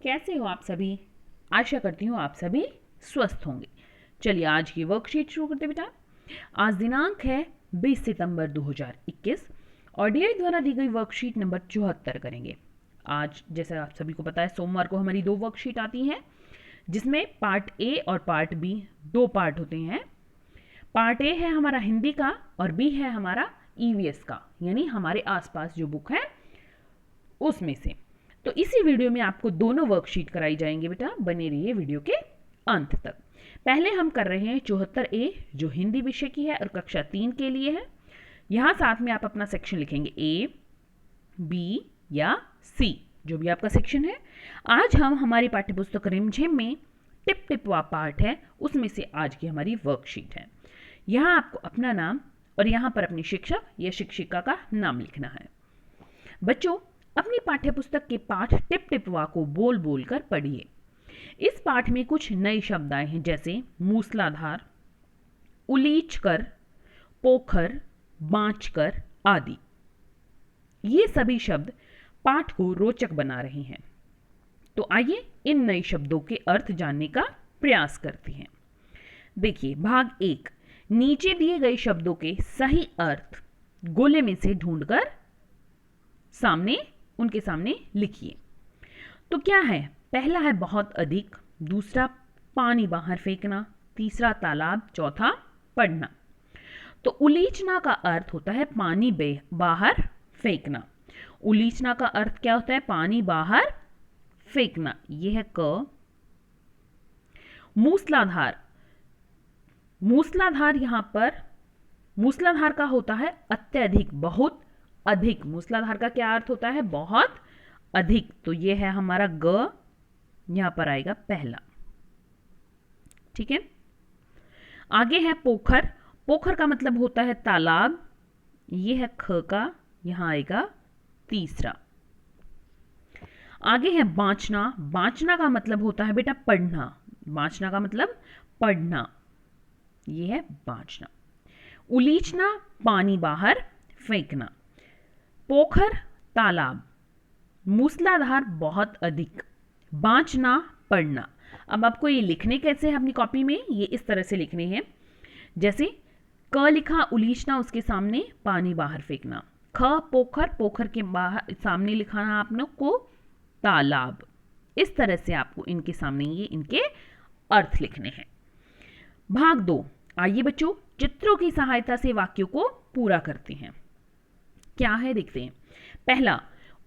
कैसे हो आप सभी? आशा करती हूँ आप सभी स्वस्थ होंगे। चलिए आज की वर्कशीट शुरू करते बेटा। आज दिनांक है 20 सितंबर 2021 और डीआई द्वारा दी गई वर्कशीट नंबर 74 करेंगे। आज जैसा आप सभी को पता है सोमवार को हमारी 2 वर्कशीट आती हैं जिसमें पार्ट ए और पार्ट बी 2 पार्ट होते हैं। पार्ट ए है हमारा हिंदी का और बी है हमारा ईवीएस का, यानी हमारे आसपास जो बुक है उसमें से। तो इसी वीडियो में आपको दोनों वर्कशीट कराई जाएंगे बेटा, बने रहिए वीडियो के अंत तक। पहले हम कर रहे हैं 74A जो हिंदी विषय की है और कक्षा 3 के लिए है। यहां साथ में आप अपना सेक्शन लिखेंगे A, B या C, जो भी आपका सेक्शन है। आज हम हमारी पाठ्यपुस्तक रिमझिम में टिप टिप वा पार्ट है, उसमें से आज की हमारी वर्कशीट है। यहां आपको अपना नाम और यहां पर अपनी शिक्षक या शिक्षिका का नाम लिखना है। बच्चों, अपनी पाठ्यपुस्तक के पाठ टिप टिप वा को बोल बोल कर पढ़िए। इस पाठ में कुछ नए शब्द आए हैं जैसे मूसलाधार, उलीच कर, पोखर, बाँच कर आदि। ये सभी शब्द पाठ को रोचक बना रहे हैं। तो आइए इन नए शब्दों के अर्थ जानने का प्रयास करते हैं। देखिए भाग 1, नीचे दिए गए शब्दों के सही अर्थ गोले में से ढूंढकर उनके सामने लिखिए। तो क्या है? पहला है बहुत अधिक, दूसरा पानी बाहर फेंकना, तीसरा तालाब, चौथा पढ़ना। तो उलीचना का अर्थ होता है पानी बाहर फेंकना। उलीचना का अर्थ क्या होता है? पानी बाहर फेंकना। यह है क। मूसलाधार, मूसलाधार यहां पर मूसलाधार का होता है अत्यधिक, बहुत अधिक। मूसलाधार का क्या अर्थ होता है? बहुत अधिक। तो ये है हमारा ग, यहां पर आएगा पहला। ठीक है, आगे है पोखर। पोखर का मतलब होता है तालाब, ये है ख का, यहां आएगा तीसरा। आगे है बाँचना। बाँचना का मतलब होता है बेटा पढ़ना। बाँचना का मतलब पढ़ना, ये है बाँचना। उलीचना पानी बाहर फेंकना। पोखर तालाब, मूसलाधार बहुत अधिक, बाँचना पढ़ना। अब आपको ये लिखने कैसे हैं अपनी कॉपी में? ये इस तरह से लिखने हैं जैसे क लिखा, उलीचना, उसके सामने पानी बाहर फेंकना। ख पोखर, पोखर के बाहर सामने लिखाना आपने को तालाब। इस तरह से आपको इनके सामने ये इनके अर्थ लिखने हैं। भाग 2, आइए बच्चों चित्रों की सहायता से वाक्यों को पूरा करते हैं। क्या है देखते हैं। पहला,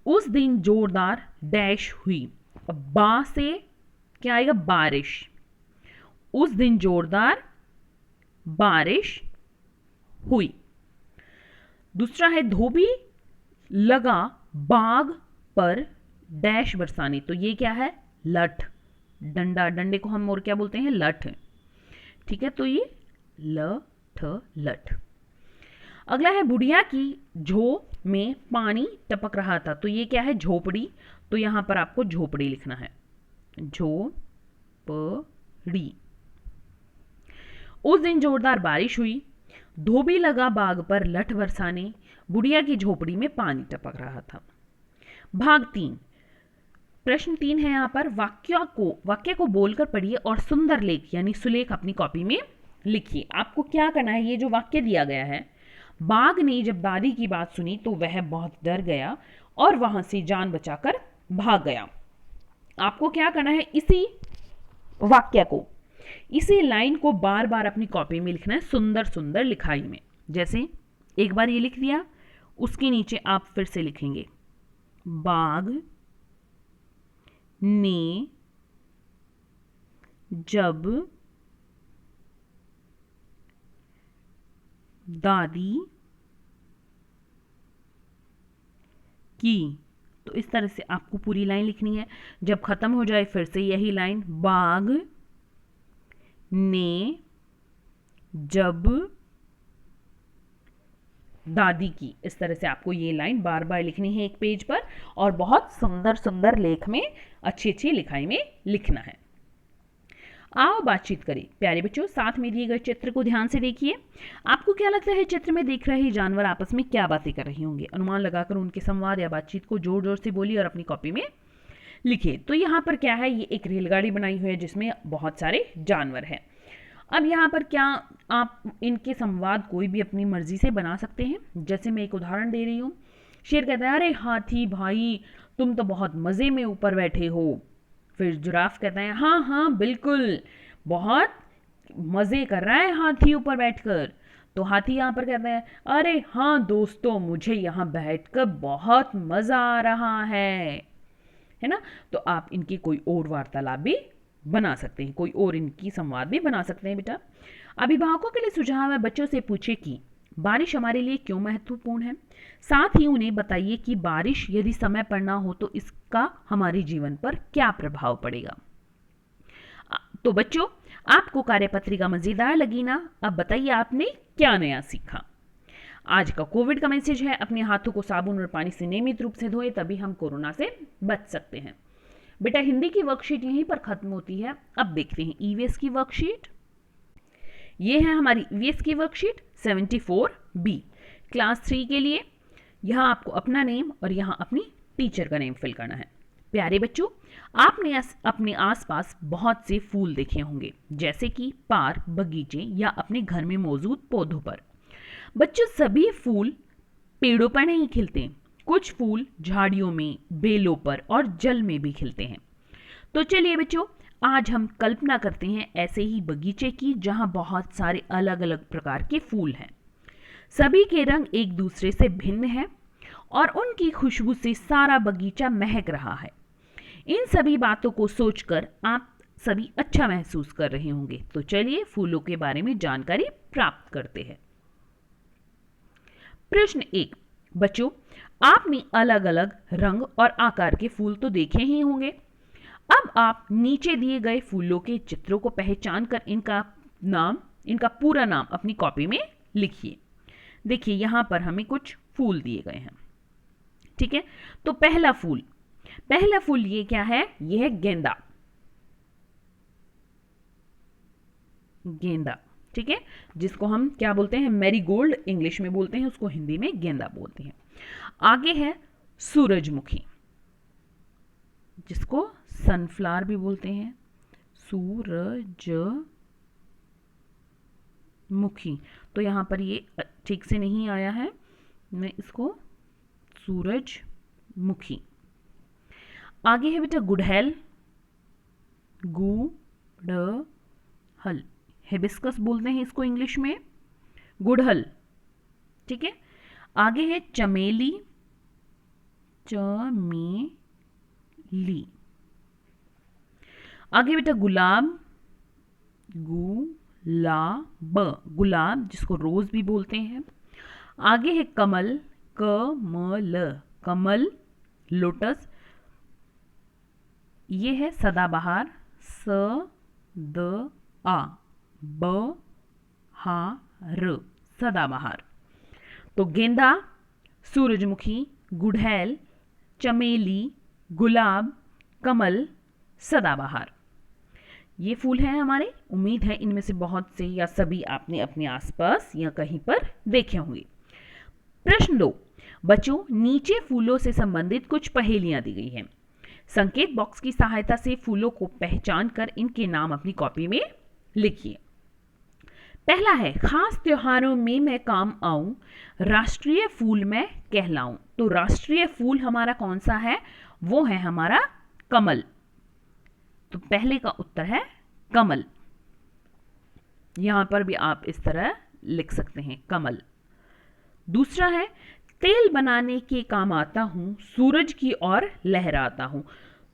उस दिन जोरदार डैश हुई। अब बा से क्या आएगा? बारिश। उस दिन जोरदार बारिश हुई। दूसरा है धोबी लगा बाग पर डैश बरसाने। तो ये क्या है? लठ, डंडा। डंडे को हम और क्या बोलते हैं? लठ। ठीक है, तो ये लठ। अगला है बुढ़िया की झो में पानी टपक रहा था। तो ये क्या है? झोपड़ी। तो यहां पर आपको झोपड़ी लिखना है, झोपड़ी। उस दिन जोरदार बारिश हुई, धोबी लगा बाग पर लठ बरसाने, बुढ़िया की झोपड़ी में पानी टपक रहा था। भाग 3, प्रश्न 3 है यहां पर। वाक्य को बोलकर पढ़िए और सुंदर लेख यानी सुलेख अपनी कॉपी में लिखिए। आपको क्या करना है? ये जो वाक्य दिया गया है, बाघ ने जब दादी की बात सुनी तो वह बहुत डर गया और वहां से जान बचाकर भाग गया। आपको क्या करना है? इसी वाक्य को, इसी लाइन को बार बार अपनी कॉपी में लिखना है, सुंदर सुंदर लिखाई में। जैसे एक बार ये लिख दिया, उसके नीचे आप फिर से लिखेंगे बाघ ने जब दादी की। तो इस तरह से आपको पूरी लाइन लिखनी है। जब खत्म हो जाए फिर से यही लाइन, बाघ ने जब दादी की। इस तरह से आपको ये लाइन बार बार लिखनी है एक पेज पर और बहुत सुंदर सुंदर लेख में, अच्छी अच्छी लिखाई में लिखना है। आओ बातचीत करें। प्यारे बच्चों, साथ में दिए गए चित्र को ध्यान से देखिए। आपको क्या लगता है चित्र में देख रहे जानवर आपस में क्या बातें कर रही होंगे? अनुमान लगाकर उनके संवाद या बातचीत को जोर जोर से बोलिए और अपनी कॉपी में लिखिए। तो यहाँ पर क्या है, ये एक रेलगाड़ी बनाई हुई है जिसमें बहुत सारे जानवर हैं। अब यहाँ पर क्या आप इनके संवाद कोई भी अपनी मर्जी से बना सकते हैं। जैसे मैं एक उदाहरण दे रही हूँ। शेर कहता है, अरे हाथी भाई तुम तो बहुत मज़े में ऊपर बैठे हो। फिर जिराफ कहता है, हाँ हाँ बिल्कुल, बहुत मज़े कर रहा है हाथी ऊपर बैठकर। तो हाथी यहाँ पर कहता है, अरे हाँ दोस्तों, मुझे यहाँ बैठकर बहुत मज़ा आ रहा है ना। तो आप इनकी कोई और वार्तालाप भी बना सकते हैं, कोई और इनकी संवाद भी बना सकते हैं बेटा। अभिभावकों के लिए सुझाव है, बच्चों से पूछे कि बारिश हमारे लिए क्यों महत्वपूर्ण है। साथ ही उन्हें बताइए कि बारिश यदि समय पर ना हो तो इसका हमारे जीवन पर क्या प्रभाव पड़ेगा। तो बच्चों, आपको कार्यपत्रिका मजेदार लगी ना? अब बताइए आपने क्या नया सीखा। आज का कोविड का मैसेज है, अपने हाथों को साबुन और पानी से नियमित रूप से धोए, तभी हम कोरोना से बच सकते हैं। बेटा हिंदी की वर्कशीट यहीं पर खत्म होती है। अब देखते हैं ईवीएस की वर्कशीट। ये है हमारी ईवीएस की वर्कशीट 74B क्लास 3 के लिए। यहाँ आपको अपना नेम और यहाँ अपनी टीचर का नेम फिल करना है। प्यारे बच्चों, आपने अपने आसपास बहुत से फूल देखे होंगे, जैसे कि पार्क, बगीचे या अपने घर में मौजूद पौधों पर। बच्चों, सभी फूल पेड़ों पर नहीं खिलते, कुछ फूल झाड़ियों में, बेलों पर और जल में भी खिलते हैं। तो चलिए बच्चों, आज हम कल्पना करते हैं ऐसे ही बगीचे की, जहां बहुत सारे अलग अलग प्रकार के फूल हैं। सभी के रंग एक दूसरे से भिन्न हैं और उनकी खुशबू से सारा बगीचा महक रहा है। इन सभी बातों को सोचकर आप सभी अच्छा महसूस कर रहे होंगे। तो चलिए फूलों के बारे में जानकारी प्राप्त करते हैं। प्रश्न 1। बच्चों, आपने अलग अलग रंग और आकार के फूल तो देखे ही होंगे। अब आप नीचे दिए गए फूलों के चित्रों को पहचान कर इनका पूरा नाम अपनी कॉपी में लिखिए। देखिए यहां पर हमें कुछ फूल दिए गए हैं, ठीक है। तो पहला फूल ये क्या है? ये है गेंदा। गेंदा, ठीक है, जिसको हम क्या बोलते हैं? मैरीगोल्ड इंग्लिश में बोलते हैं, उसको हिंदी में गेंदा बोलते हैं। आगे है सूरजमुखी, जिसको सनफ्लावर भी बोलते हैं। सूरजमुखी, तो यहां पर ये ठीक से नहीं आया है, मैं इसको सूरजमुखी। आगे है बेटा गुड़हल, गुड़हल, हिबिस्कस बोलते हैं इसको इंग्लिश में, गुड़हल, ठीक है। आगे है चमेली, चमेली। आगे बेटा गुलाब, गुलाब, जिसको रोज भी बोलते हैं। आगे है कमल, कमल, लोटस। ये है सदाबहार, सदाबहार। तो गेंदा, सूरजमुखी, गुड़हल, चमेली, गुलाब, कमल, सदाबहार, ये फूल हैं हमारे। उम्मीद है इनमें से बहुत से या सभी आपने अपने आसपास या कहीं पर देखे होंगे। प्रश्न 2। बच्चों, नीचे फूलों से संबंधित कुछ पहेलियां दी गई हैं। संकेत बॉक्स की सहायता से फूलों को पहचान कर इनके नाम अपनी कॉपी में लिखिए। पहला है, खास त्योहारों में मैं काम आऊं, राष्ट्रीय फूल मैं कहलाऊं। तो राष्ट्रीय फूल हमारा कौन सा है? वो है हमारा कमल। तो पहले का उत्तर है कमल। यहां पर भी आप इस तरह लिख सकते हैं, कमल। दूसरा है, तेल बनाने के काम आता हूं, सूरज की ओर लहराता हूं।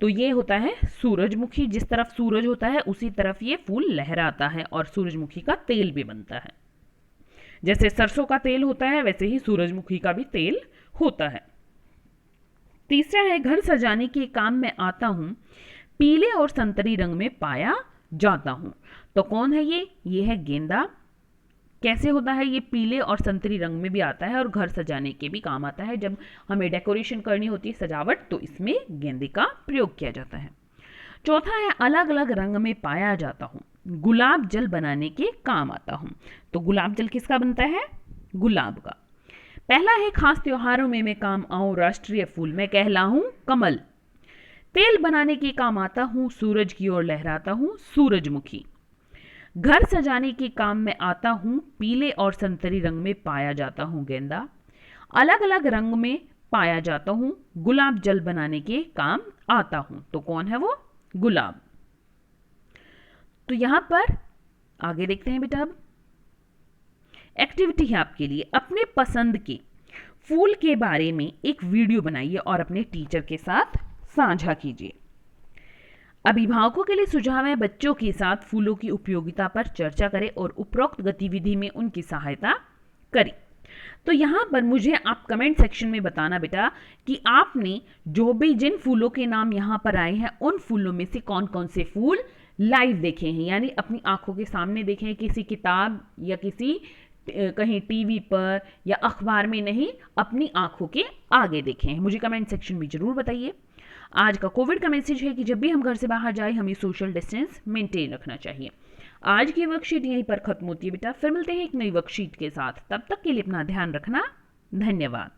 तो ये होता है सूरजमुखी, जिस तरफ सूरज होता है उसी तरफ ये फूल लहराता है और सूरजमुखी का तेल भी बनता है। जैसे सरसों का तेल होता है वैसे ही सूरजमुखी का भी तेल होता है। तीसरा है, घर सजाने के काम में आता हूं, पीले और संतरी रंग में पाया जाता हूं। तो कौन है ये? ये है गेंदा। कैसे होता है? ये पीले और संतरी रंग में भी आता है और घर सजाने के भी काम आता है। जब हमें डेकोरेशन करनी होती है, सजावट, तो इसमें गेंदे का प्रयोग किया जाता है। चौथा है, अलग अलग रंग में पाया जाता हूं, गुलाब जल बनाने के काम आता हूं। तो गुलाब जल किसका बनता है? गुलाब का। पहला है, खास त्योहारों में मैं काम आऊं, राष्ट्रीय फूल मैं कहलाऊं, कमल। तेल बनाने के काम आता हूं, सूरज की ओर लहराता हूं, सूरजमुखी। घर सजाने के काम में आता हूं, पीले और संतरी रंग में पाया जाता हूं, गेंदा। अलग अलग रंग में पाया जाता हूं, गुलाब जल बनाने के काम आता हूं। तो कौन है वो? गुलाब। तो यहां पर आगे देखते हैं बेटा। अब एक्टिविटी है आपके लिए, अपने पसंद के फूल के बारे में एक वीडियो बनाइए और अपने टीचर के साथ साझा कीजिए। अभिभावकों के लिए सुझाव है, बच्चों के साथ फूलों की उपयोगिता पर चर्चा करें और उपरोक्त गतिविधि में उनकी सहायता करें। तो यहां पर मुझे आप कमेंट सेक्शन में बताना बेटा कि आपने जो भी जिन फूलों के नाम यहां पर आए हैं उन फूलों में से कौन कौन से फूल लाइव देखे हैं, यानी अपनी आंखों के सामने देखे हैं, किसी किताब या किसी कहीं टीवी पर या अखबार में नहीं, अपनी आंखों के आगे देखे हैं। मुझे कमेंट सेक्शन में जरूर बताइए। आज का कोविड का मैसेज है कि जब भी हम घर से बाहर जाए हमें सोशल डिस्टेंस मेंटेन रखना चाहिए। आज की वर्कशीट यहीं पर खत्म होती है बेटा, फिर मिलते हैं एक नई वर्कशीट के साथ। तब तक के लिए अपना ध्यान रखना। धन्यवाद।